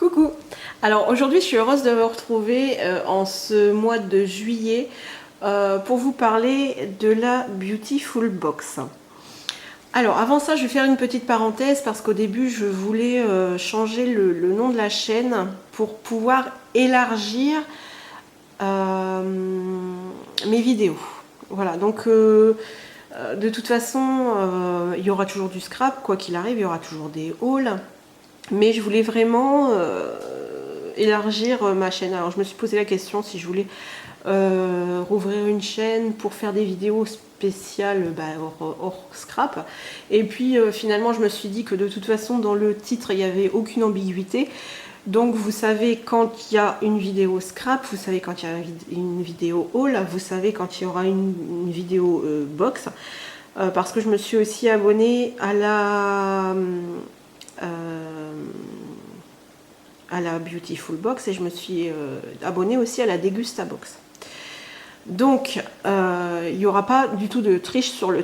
Coucou. Alors aujourd'hui je suis heureuse de vous retrouver en ce mois de juillet pour vous parler de la Beautiful Box. Alors avant ça je vais faire une petite parenthèse parce qu'au début je voulais changer le nom de la chaîne pour pouvoir élargir mes vidéos. Voilà, donc de toute façon il y aura toujours du scrap, quoi qu'il arrive, il y aura toujours des hauls. Mais je voulais vraiment élargir ma chaîne. Alors je me suis posé la question si je voulais rouvrir une chaîne pour faire des vidéos spéciales hors scrap. Et puis finalement je me suis dit que de toute façon dans le titre il n'y avait aucune ambiguïté. Donc vous savez quand il y a une vidéo scrap, vous savez quand il y a une vidéo haul, vous savez quand il y aura une vidéo box. Parce que je me suis aussi abonnée à la Beautiful Box et je me suis abonnée aussi à la Degusta Box. Donc il n'y aura pas du tout de triche sur le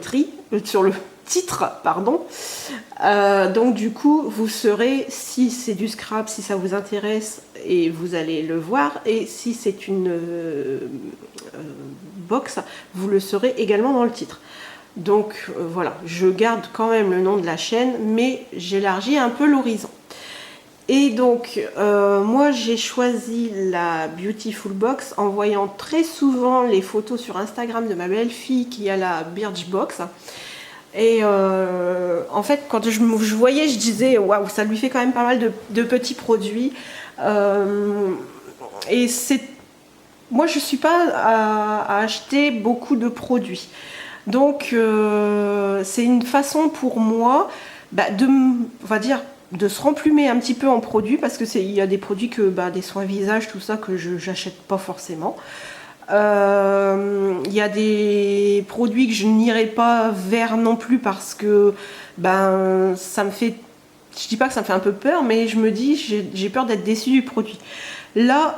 titre, pardon. Donc du coup vous saurez si c'est du scrap, si ça vous intéresse et vous allez le voir, et si c'est une box, vous le saurez également dans le titre. Donc voilà, je garde quand même le nom de la chaîne, mais j'élargis un peu l'horizon. Et donc moi j'ai choisi la Beautiful Box en voyant très souvent les photos sur Instagram de ma belle-fille qui a la Birchbox. Et en fait quand je voyais, je disais waouh, ça lui fait quand même pas mal de petits produits. Et moi je suis pas à acheter beaucoup de produits. Donc c'est une façon pour moi on va dire, de se remplumer un petit peu en produits, parce que il y a des produits des soins visage, tout ça, que je n'achète pas forcément. Il y a des produits que je n'irai pas vers non plus parce que ça me fait, je dis pas que ça me fait un peu peur, mais je me dis j'ai peur d'être déçue du produit. Là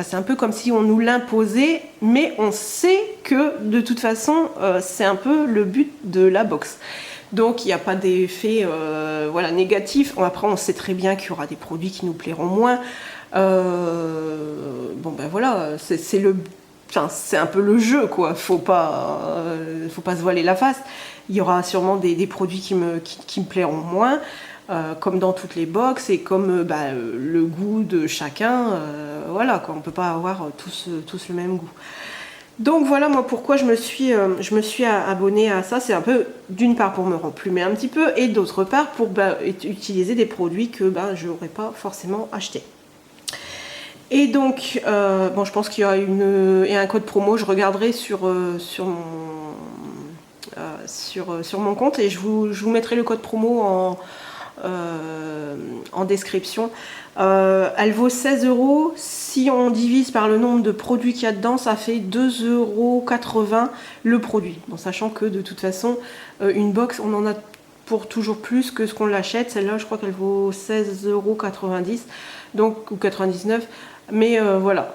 c'est un peu comme si on nous l'imposait, mais on sait que de toute façon c'est un peu le but de la box. Donc il n'y a pas d'effet négatif. Après on sait très bien qu'il y aura des produits qui nous plairont moins. C'est un peu le jeu, quoi. Faut pas se voiler la face. Il y aura sûrement des produits qui me plairont moins. Comme dans toutes les box, et comme le goût de chacun, voilà quoi, on peut pas avoir tous le même goût. Donc voilà moi pourquoi je me suis abonnée à ça. C'est un peu d'une part pour me remplumer un petit peu, et d'autre part pour utiliser des produits que je n'aurais pas forcément acheté. Et donc je pense qu'il y a un code promo. Je regarderai sur mon compte, et je vous mettrai le code promo en description. Elle vaut 16 €. Si on divise par le nombre de produits qu'il y a dedans, ça fait 2,80 € le produit. Bon, sachant que de toute façon, une box, on en a pour toujours plus que ce qu'on l'achète. Celle-là, je crois qu'elle vaut 16,90 €, donc, ou 99. Mais voilà,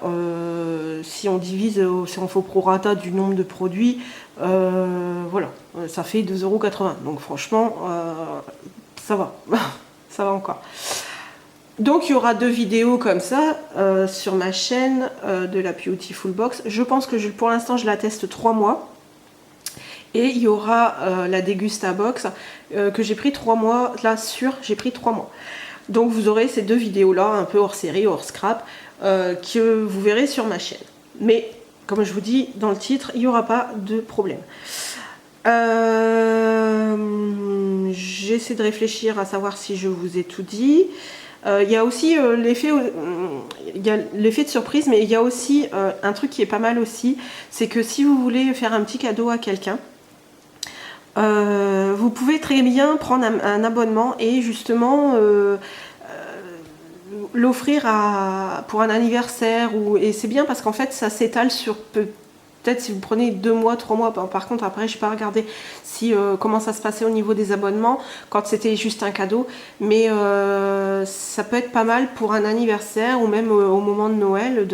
si on divise, si on fait au prorata du nombre de produits, voilà, ça fait 2,80 €. Donc franchement, ça va, ça va encore. Donc il y aura 2 vidéos comme ça sur ma chaîne de la Beautiful Box. Je pense que pour l'instant je la teste 3 mois. Et il y aura la Degusta Box que j'ai pris 3 mois, j'ai pris 3 mois. Donc vous aurez ces 2 vidéos là, un peu hors série, hors scrap, que vous verrez sur ma chaîne. Mais comme je vous dis dans le titre, il n'y aura pas de problème. J'essaie de réfléchir à savoir si je vous ai tout dit. Il y a aussi l'effet de surprise, mais il y a aussi un truc qui est pas mal aussi, c'est que si vous voulez faire un petit cadeau à quelqu'un, vous pouvez très bien prendre un abonnement et justement l'offrir pour un anniversaire, et c'est bien parce qu'en fait ça s'étale sur peut-être si vous prenez 2 mois, 3 mois. Par contre après je n'ai pas regardé comment ça se passait au niveau des abonnements quand c'était juste un cadeau, mais ça peut être pas mal pour un anniversaire, ou même au moment de Noël,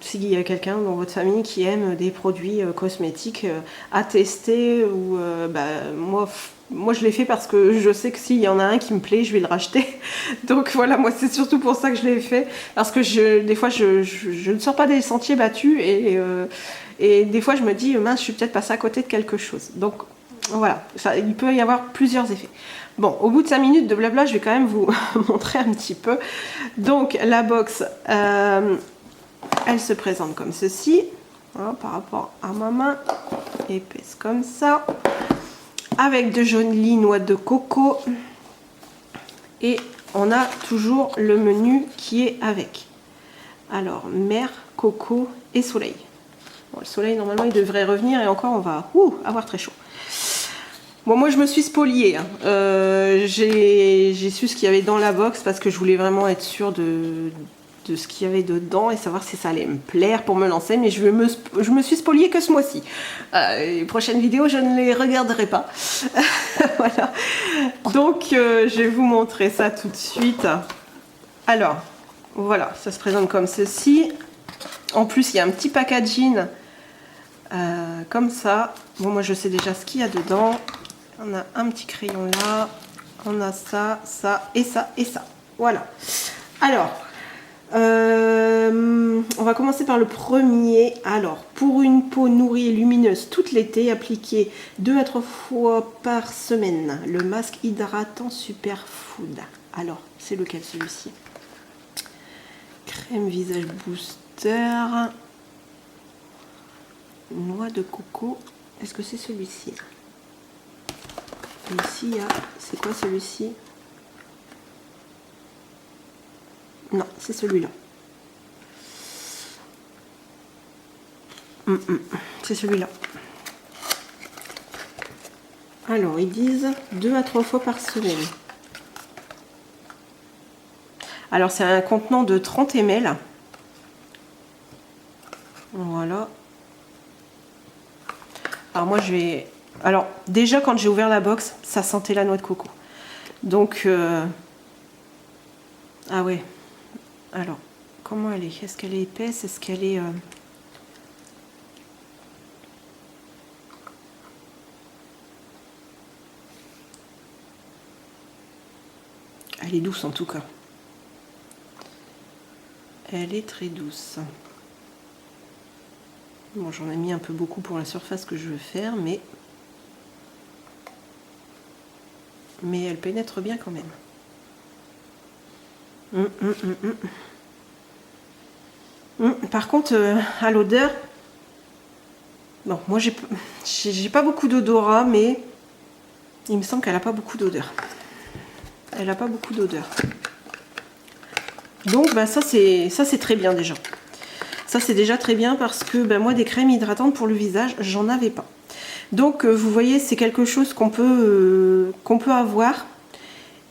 s'il y a quelqu'un dans votre famille qui aime des produits cosmétiques à tester, ou moi moi je l'ai fait parce que je sais que s'il y en a un qui me plaît, je vais le racheter. Donc voilà, moi c'est surtout pour ça que je l'ai fait. Parce que des fois je ne sors pas des sentiers battus et des fois je me dis mince, je suis peut-être passée à côté de quelque chose. Donc voilà, il peut y avoir plusieurs effets. Bon, au bout de 5 minutes de blabla, je vais quand même vous montrer un petit peu. Donc la box, elle se présente comme ceci. Voilà, par rapport à ma main, épaisse comme ça. Avec de jolies noix de coco. Et on a toujours le menu qui est avec. Alors, mer, coco et soleil. Bon, le soleil, normalement, il devrait revenir et encore, on va avoir très chaud. Bon, moi, je me suis spoliée. Hein. J'ai su ce qu'il y avait dans la box parce que je voulais vraiment être sûre de ce qu'il y avait dedans et savoir si ça allait me plaire pour me lancer. Mais je me suis spoliée que ce mois-ci. Les prochaines vidéos, je ne les regarderai pas. Voilà. Donc, je vais vous montrer ça tout de suite. Alors, voilà, ça se présente comme ceci. En plus, il y a un petit packaging comme ça. Bon, moi, je sais déjà ce qu'il y a dedans. On a un petit crayon là. On a ça, ça et ça et ça. Voilà. Alors, on va commencer par le premier. Alors, pour une peau nourrie et lumineuse toute l'été, appliquez 2 à 3 fois par semaine le masque hydratant Superfood. Alors, c'est lequel celui-ci? Crème visage booster. Noix de coco. Est-ce que c'est celui-ci? Ici, il y a... C'est quoi celui-ci? Non, c'est celui-là. C'est celui-là. Alors, ils disent 2 à 3 fois par semaine. Alors, c'est un contenant de 30 ml. Voilà. Alors, moi, je vais... Alors, déjà, quand j'ai ouvert la box, ça sentait la noix de coco. Donc... Ah ouais. Alors, comment elle est? Est-ce qu'elle est épaisse? Est-ce qu'elle est... Elle est douce en tout cas. Elle est très douce. Bon, j'en ai mis un peu beaucoup pour la surface que je veux faire, mais elle pénètre bien quand même. Par contre, à l'odeur, bon, moi j'ai pas beaucoup d'odorat, mais il me semble qu'elle a pas beaucoup d'odeur. Elle a pas beaucoup d'odeur. Donc, bah, ça c'est très bien déjà. Ça c'est déjà très bien parce que bah, moi des crèmes hydratantes pour le visage, j'en avais pas. Donc vous voyez, c'est quelque chose qu'on peut avoir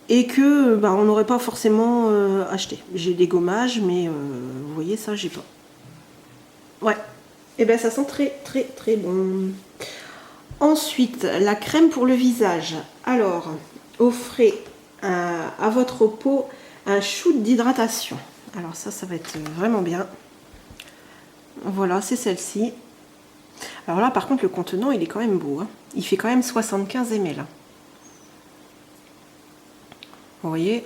et que bah, on n'aurait pas forcément acheté. J'ai des gommages, mais vous voyez ça, j'ai pas. Ouais. Et ben ça sent très très très bon. Ensuite, la crème pour le visage. Alors, offrez à votre peau un shoot d'hydratation. Alors ça va être vraiment bien. Voilà, c'est celle-ci. Alors là, par contre, le contenant, il est quand même beau. Hein. Il fait quand même 75 ml. Vous voyez,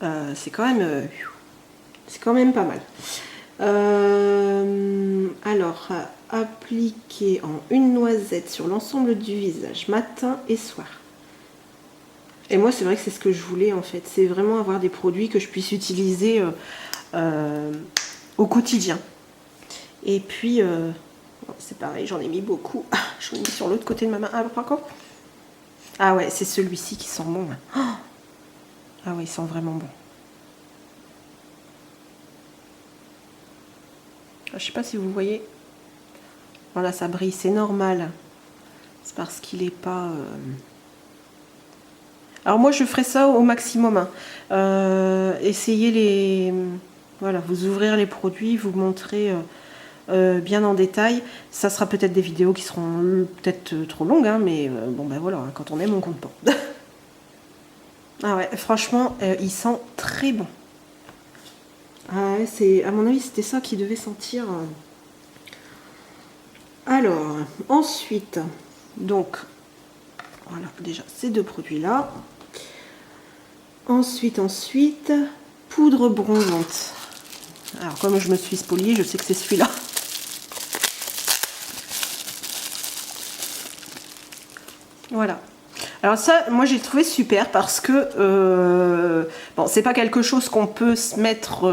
c'est quand même pas mal. Alors, appliquer en une noisette sur l'ensemble du visage, matin et soir. Et moi, c'est vrai que c'est ce que je voulais en fait. C'est vraiment avoir des produits que je puisse utiliser au quotidien. Et puis, c'est pareil, j'en ai mis beaucoup. J'en ai mis sur l'autre côté de ma main. Ah, par contre. Ah ouais, c'est celui-ci qui sent bon. Ah ouais, il sent vraiment bon. Je sais pas si vous voyez. Voilà, ça brille, c'est normal. C'est parce qu'il n'est pas... Alors moi, je ferai ça au maximum. Hein. Essayez les... Voilà, vous ouvrir les produits, vous montrer bien en détail. Ça sera peut-être des vidéos qui seront peut-être trop longues, hein, mais bon ben voilà, hein, quand on aime, on compte pas. Ah ouais, franchement, il sent très bon. Ah ouais, à mon avis, c'était ça qui devait sentir. Alors, ensuite, donc, Voilà, déjà ces deux produits-là. Ensuite, poudre bronzante. Alors, comme je me suis spoliée, je sais que c'est celui-là. Voilà. Alors ça, moi j'ai trouvé super parce que bon, c'est pas quelque chose qu'on peut se mettre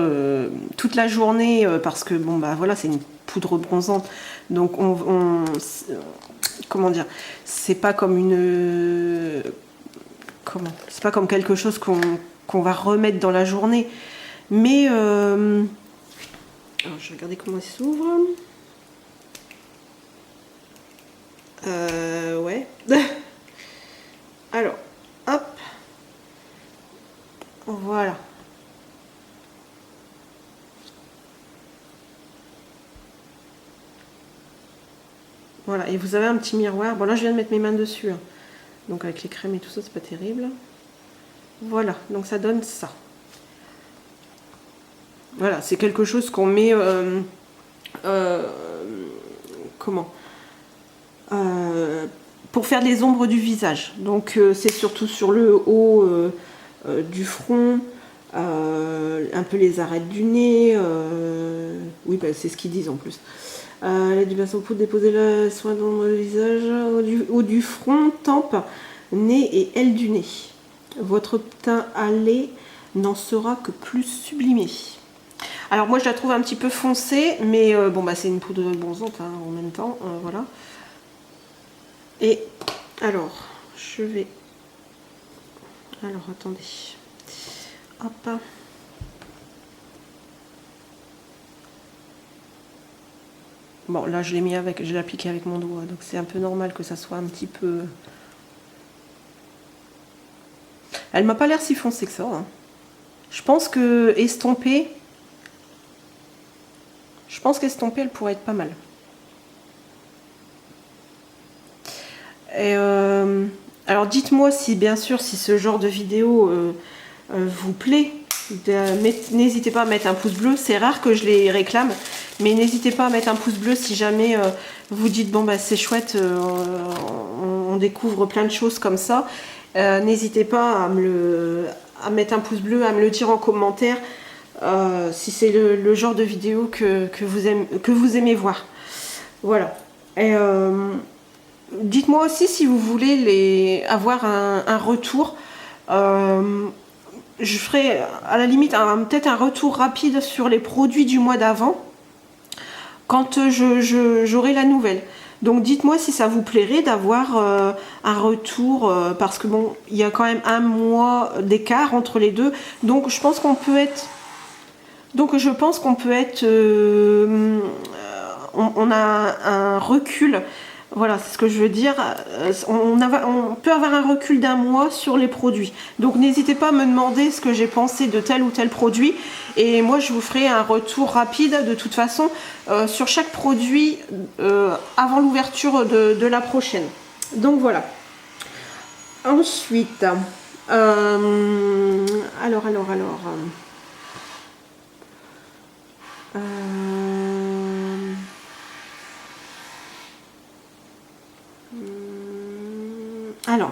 toute la journée parce que bon bah voilà, c'est une poudre bronzante, donc comment dire, c'est pas comme c'est pas comme quelque chose qu'on va remettre dans la journée, mais alors je vais regarder comment elle s'ouvre. Ouais. Alors, hop. Voilà. Voilà, et vous avez un petit miroir. Bon, là, je viens de mettre mes mains dessus. Hein. Donc, avec les crèmes et tout ça, c'est pas terrible. Voilà, donc ça donne ça. Voilà, c'est quelque chose qu'on met... comment pour faire les ombres du visage. Donc, c'est surtout sur le haut du front, un peu les arêtes du nez. Oui, bah, c'est ce qu'ils disent en plus. La du bassin pour déposer le soin dans le visage, haut du front, tempe, nez et aile du nez. Votre teint hâlé n'en sera que plus sublimé. Alors moi je la trouve un petit peu foncée, mais bon bah c'est une poudre bronzante hein, en même temps, voilà. Et alors je vais... Alors attendez. Hop. Bon là je l'ai mis avec, je l'ai appliqué avec mon doigt, donc c'est un peu normal que ça soit un petit peu... Elle m'a pas l'air si foncée que ça. Hein. Je pense que estompée, elle pourrait être pas mal. Et alors dites-moi si bien sûr si ce genre de vidéo vous plaît. N'hésitez pas à mettre un pouce bleu, c'est rare que je les réclame, mais n'hésitez pas à mettre un pouce bleu si jamais vous dites bon bah c'est chouette, on découvre plein de choses comme ça. N'hésitez pas à mettre un pouce bleu, à me le dire en commentaire si c'est le genre de vidéo que vous aimez voir. Voilà. Et dites-moi aussi si vous voulez avoir un retour. Je ferai à la limite peut-être un retour rapide sur les produits du mois d'avant quand j'aurai la nouvelle. Donc dites-moi si ça vous plairait d'avoir un retour parce que bon, il y a quand même un mois d'écart entre les deux. Donc je pense qu'on peut être... on a un recul. Voilà, c'est ce que je veux dire. On peut avoir un recul d'un mois sur les produits. Donc n'hésitez pas à me demander ce que j'ai pensé de tel ou tel produit. Et moi, je vous ferai un retour rapide de toute façon sur chaque produit avant l'ouverture de la prochaine. Donc voilà. Ensuite, alors.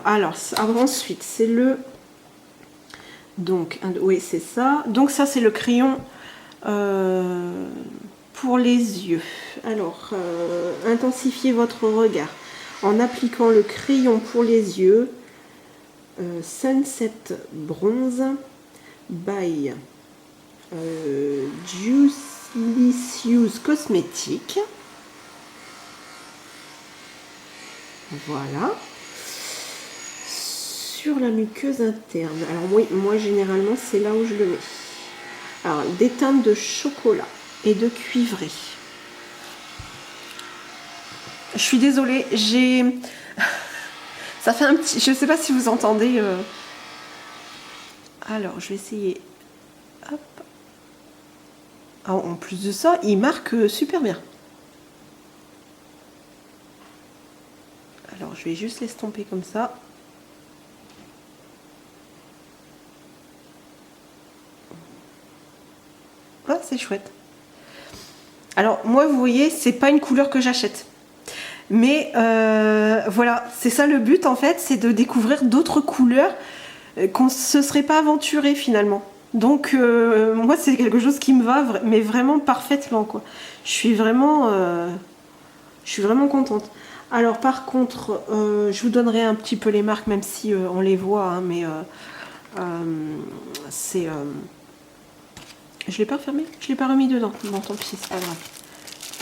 Alors, ensuite, c'est le... Donc, oui, c'est ça. Donc, ça, c'est le crayon pour les yeux. Alors, intensifiez votre regard en appliquant le crayon pour les yeux. Sunset Bronze by Juicilicious Cosmetics. Voilà. Sur la muqueuse interne. Alors oui, moi généralement c'est là où je le mets. Alors des teintes de chocolat et de cuivré. Je suis désolée, ça fait un petit... Je sais pas si vous entendez... Alors je vais essayer. Hop. Ah, en plus de ça, il marque super bien. Alors je vais juste l'estomper comme ça. C'est chouette. Alors moi vous voyez c'est pas une couleur que j'achète, Mais voilà, c'est ça le but en fait, c'est de découvrir d'autres couleurs qu'on ne se serait pas aventuré finalement. Donc moi c'est quelque chose qui me va mais vraiment parfaitement quoi. Je suis vraiment contente. Alors par contre, je vous donnerai un petit peu les marques même si on les voit, hein, mais c'est... je l'ai pas refermé, je l'ai pas remis dedans. Bon tant pis, c'est pas grave.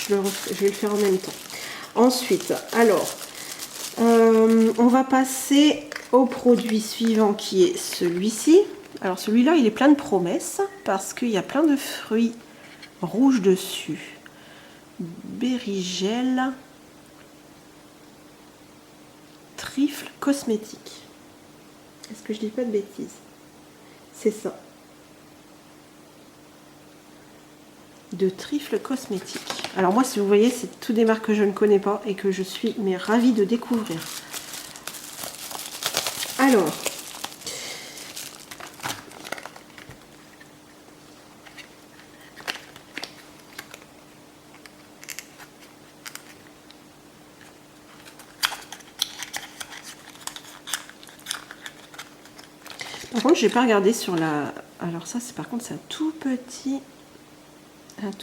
Je vais le faire en même temps. Ensuite, alors, on va passer au produit suivant qui est celui-ci. Alors celui-là, il est plein de promesses parce qu'il y a plein de fruits rouges dessus. Berigel, trifle cosmétique. Est-ce que je dis pas de bêtises? C'est ça. De trifle cosmétique. Alors moi, si vous voyez, c'est tout des marques que je ne connais pas et que je suis mais ravie de découvrir. Alors, par contre, j'ai pas regardé sur la. Alors ça, c'est par contre, c'est un tout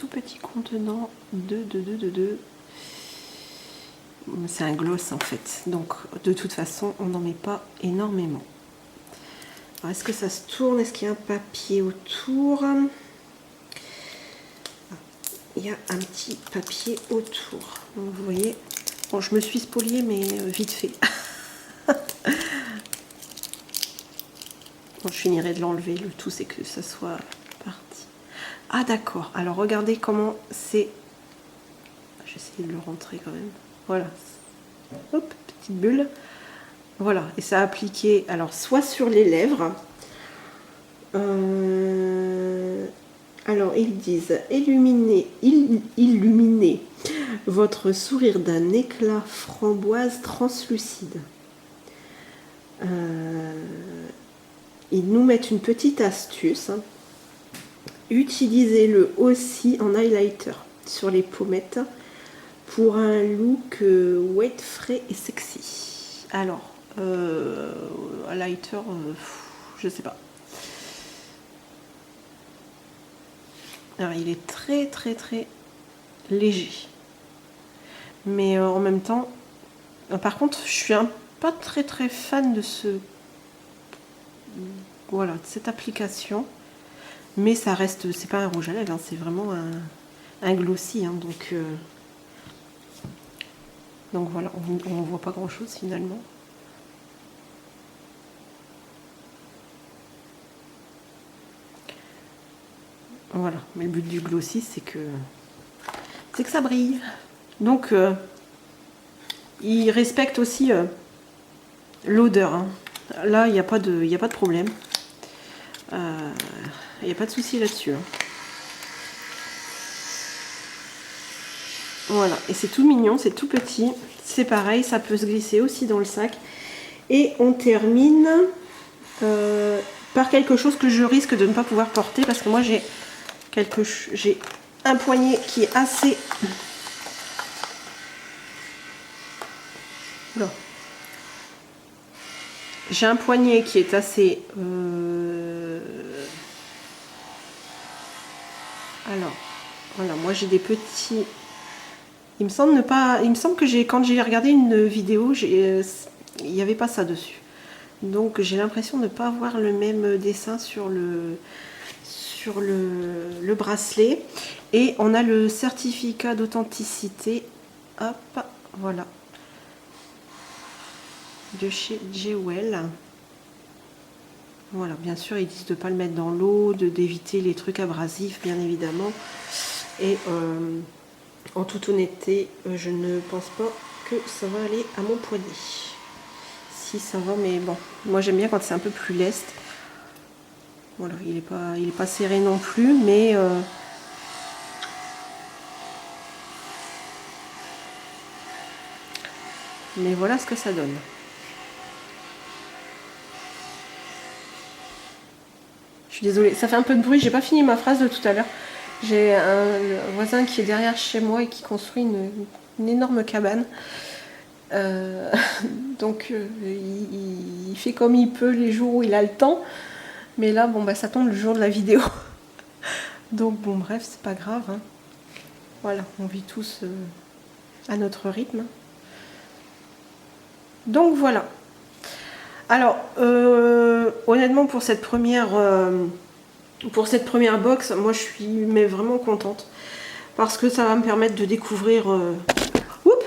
petit contenant de. C'est un gloss en fait. Donc de toute façon, on n'en met pas énormément. Est-ce que ça se tourne? Est-ce qu'il y a un papier autour? Il y a un petit papier autour. Donc, vous voyez, bon, je me suis spoliée, mais vite fait. Bon, je finirai de l'enlever. Le tout, c'est que ça soit parti. Ah, d'accord. Alors, regardez comment c'est. J'essaie de le rentrer quand même. Voilà. Hop, petite bulle. Voilà. Et ça a appliqué, alors, soit sur les lèvres. Alors, ils disent illuminer votre sourire d'un éclat framboise translucide. Ils nous mettent une petite astuce. Utilisez-le aussi en highlighter sur les pommettes pour un look wet, frais et sexy. Alors, highlighter, je sais pas. Alors, il est très léger. Mais en même temps, par contre, je suis pas très fan de voilà, de cette application. Mais ça reste, c'est pas un rouge à lèvres, hein, c'est vraiment un glossy. Hein, donc voilà, on voit pas grand chose finalement. Voilà, mais le but du glossy, c'est que ça brille. Donc, il respecte aussi l'odeur. Hein. Là, il n'y a pas de problème. Il n'y a pas de souci là-dessus. Hein. Voilà, et c'est tout mignon, c'est tout petit. C'est pareil, ça peut se glisser aussi dans le sac. Et on termine par quelque chose que je risque de ne pas pouvoir porter parce que moi j'ai un poignet qui est assez... Oula. J'ai un poignet qui est assez... Alors, voilà, moi j'ai des petits... Il me semble que quand j'ai regardé une vidéo, il n'y avait pas ça dessus. Donc j'ai l'impression de ne pas avoir le même dessin sur le bracelet. Et on a le certificat d'authenticité. Hop, voilà. De chez Jewel. Voilà, bien sûr, ils disent de ne pas le mettre dans l'eau, d'éviter les trucs abrasifs, bien évidemment. Et en toute honnêteté, je ne pense pas que ça va aller à mon poignet. Si ça va, mais bon, moi j'aime bien quand c'est un peu plus leste. Voilà, il est pas serré non plus, mais voilà ce que ça donne. Je suis désolée, ça fait un peu de bruit, j'ai pas fini ma phrase de tout à l'heure. J'ai un voisin qui est derrière chez moi et qui construit une énorme cabane. Donc il fait comme il peut les jours où il a le temps. Mais là, bon, bah, ça tombe le jour de la vidéo. Donc bon, bref, c'est pas grave. Hein. Voilà, on vit tous à notre rythme. Donc voilà. Alors, honnêtement, pour cette première box, moi je suis mais vraiment contente. Parce que ça va me permettre de découvrir... Hop,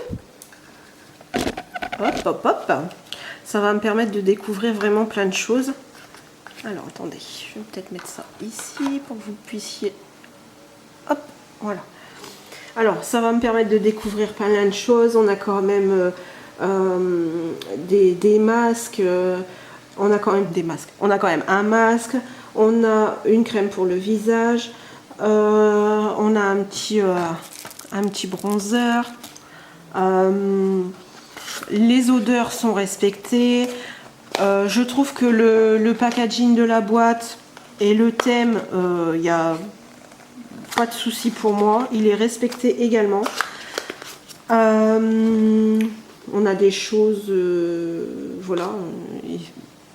hop, hop. Ça va me permettre de découvrir vraiment plein de choses. Alors, attendez, je vais peut-être mettre ça ici pour que vous puissiez... Hop, voilà. Alors, ça va me permettre de découvrir plein de choses. On a quand même des masques. On a quand même des masques. On a quand même un masque. On a une crème pour le visage. On a un petit bronzer. Les odeurs sont respectées. Je trouve que le packaging de la boîte et le thème, il n'y a pas de souci pour moi. Il est respecté également. On a des choses... voilà.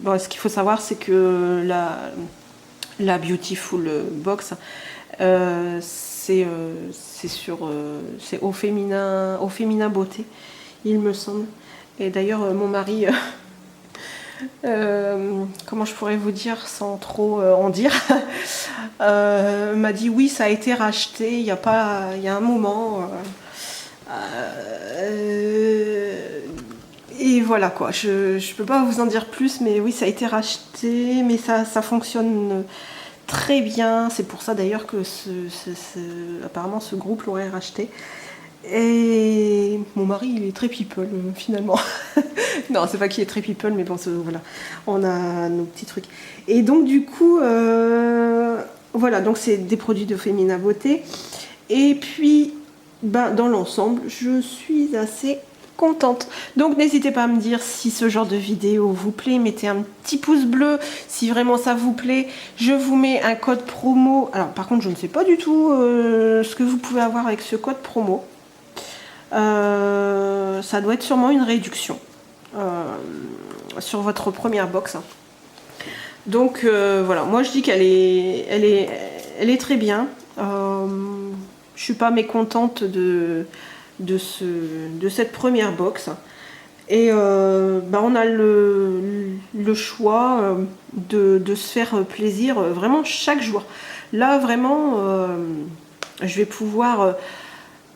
Bon, ce qu'il faut savoir, c'est que la Beautiful Box, c'est au féminin beauté, il me semble. Et d'ailleurs, mon mari... comment je pourrais vous dire sans trop en dire, m'a dit oui, ça a été racheté il y a un moment, et voilà quoi, je peux pas vous en dire plus, mais oui, ça a été racheté, mais ça fonctionne très bien. C'est pour ça d'ailleurs que apparemment ce groupe l'aurait racheté. Et mon mari, il est très people finalement. Non, c'est pas qu'il est très people, mais bon, voilà, on a nos petits trucs. Et donc du coup, voilà, donc c'est des produits de Femina Beauté. Et puis, ben, dans l'ensemble, je suis assez contente. Donc n'hésitez pas à me dire si ce genre de vidéo vous plaît, mettez un petit pouce bleu si vraiment ça vous plaît. Je vous mets un code promo. Alors par contre, je ne sais pas du tout ce que vous pouvez avoir avec ce code promo. Ça doit être sûrement une réduction sur votre première box. Donc voilà, moi je dis qu'elle est très bien. Je suis pas mécontente de cette première box. Et bah, on a le choix de se faire plaisir vraiment chaque jour. Là vraiment, je vais pouvoir...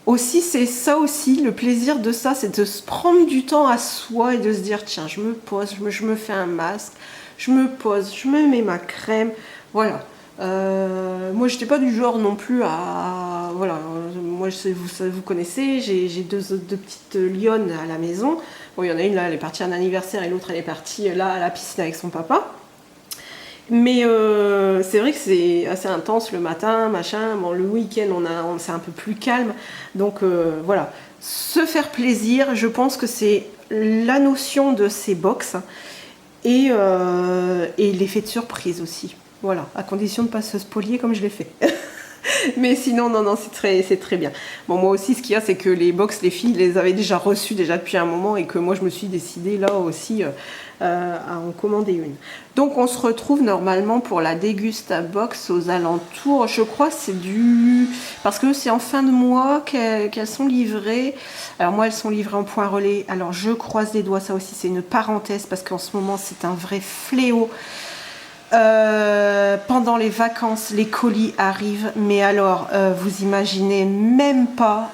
aussi, c'est ça aussi, le plaisir de ça, c'est de se prendre du temps à soi et de se dire, tiens, je me pose, je me fais un masque, je me pose, je me mets ma crème, voilà. Moi, j'étais pas du genre non plus à... Voilà, moi, vous connaissez, j'ai deux petites lionnes à la maison. Bon, il y en a une, là, elle est partie à un anniversaire et l'autre, elle est partie, là, à la piscine avec son papa. Mais c'est vrai que c'est assez intense le matin, machin. Bon, le week-end, c'est un peu plus calme. Donc voilà, se faire plaisir, je pense que c'est la notion de ces box et l'effet de surprise aussi. Voilà, à condition de ne pas se spolier comme je l'ai fait. Mais sinon, non, c'est très bien. Bon, moi aussi, ce qu'il y a, c'est que les box, les filles les avaient déjà reçues depuis un moment et que moi, je me suis décidée là aussi à en commander une. Donc, on se retrouve normalement pour la Dégusta Box aux alentours. Je crois c'est parce que c'est en fin de mois qu'elles sont livrées. Alors, moi, elles sont livrées en point relais. Alors, je croise les doigts. Ça aussi, c'est une parenthèse parce qu'en ce moment, c'est un vrai fléau. Pendant les vacances, les colis arrivent, mais alors vous imaginez même pas.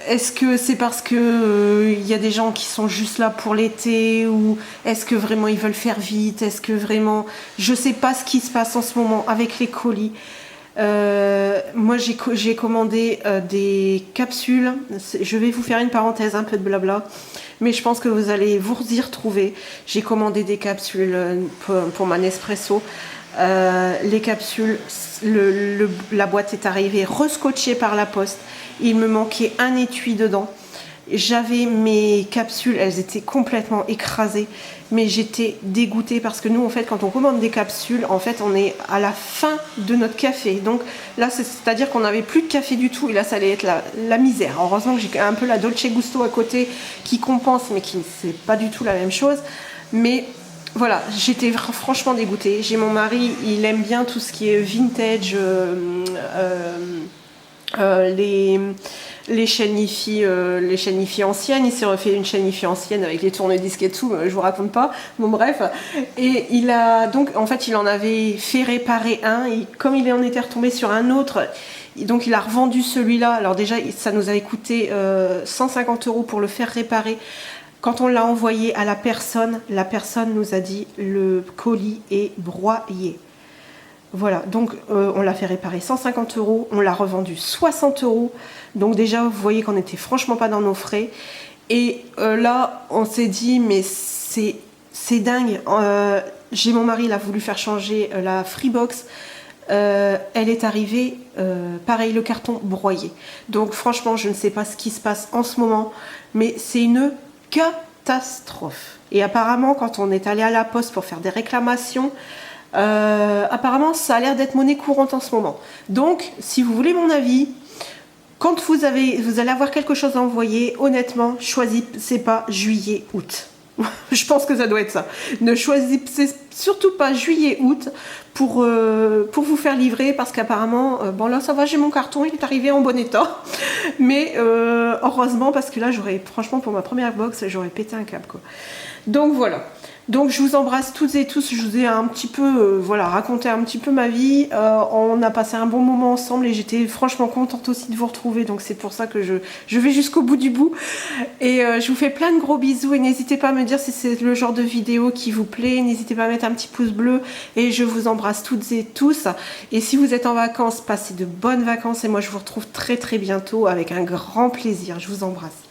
Est-ce que c'est parce que y a des gens qui sont juste là pour l'été, ou est-ce que vraiment ils veulent faire vite? Est-ce que vraiment, je sais pas ce qui se passe en ce moment avec les colis. Moi j'ai commandé des capsules. Je vais vous faire une parenthèse, un peu de blabla, mais je pense que vous allez vous y retrouver. J'ai commandé des capsules pour ma Nespresso. Les capsules, la boîte est arrivée rescotchée par la poste. Il me manquait un étui dedans. J'avais mes capsules, elles étaient complètement écrasées, mais j'étais dégoûtée parce que nous, en fait, quand on commande des capsules, en fait, on est à la fin de notre café. Donc là, c'est-à-dire qu'on n'avait plus de café du tout et là, ça allait être la misère. Heureusement que j'ai un peu la Dolce Gusto à côté qui compense, mais qui c'est pas du tout la même chose. Mais voilà, j'étais franchement dégoûtée. J'ai mon mari, il aime bien tout ce qui est vintage, les chaînes hi-fi anciennes. Il s'est refait une chaîne hi-fi ancienne avec les tourne-disques et tout, je vous raconte pas. Bon bref, et il a donc en fait il en avait fait réparer un et comme il en était retombé sur un autre, donc il a revendu celui-là. Alors déjà ça nous avait coûté 150 € pour le faire réparer. Quand on l'a envoyé à la personne nous a dit le colis est broyé. Voilà, donc on l'a fait réparer 150 €, on l'a revendu 60 €. Donc déjà, vous voyez qu'on n'était franchement pas dans nos frais. Et là, on s'est dit, mais c'est dingue. J'ai mon mari, il a voulu faire changer la Freebox. Elle est arrivée, pareil, le carton broyé. Donc franchement, je ne sais pas ce qui se passe en ce moment, mais c'est une catastrophe. Et apparemment, quand on est allé à la poste pour faire des réclamations, apparemment ça a l'air d'être monnaie courante en ce moment. Donc si vous voulez mon avis, quand vous allez avoir quelque chose à envoyer, honnêtement choisissez pas juillet août. Je pense que ça doit être ça. Ne choisissez surtout pas juillet août pour vous faire livrer parce qu'apparemment bon là ça va, j'ai mon carton, il est arrivé en bon état, mais heureusement parce que là j'aurais franchement pour ma première box j'aurais pété un câble quoi. Donc voilà. Donc je vous embrasse toutes et tous, je vous ai un petit peu voilà, raconté un petit peu ma vie, on a passé un bon moment ensemble et j'étais franchement contente aussi de vous retrouver, donc c'est pour ça que je vais jusqu'au bout du bout. Et je vous fais plein de gros bisous et n'hésitez pas à me dire si c'est le genre de vidéo qui vous plaît, n'hésitez pas à mettre un petit pouce bleu et je vous embrasse toutes et tous. Et si vous êtes en vacances, passez de bonnes vacances et moi je vous retrouve très très bientôt avec un grand plaisir, je vous embrasse.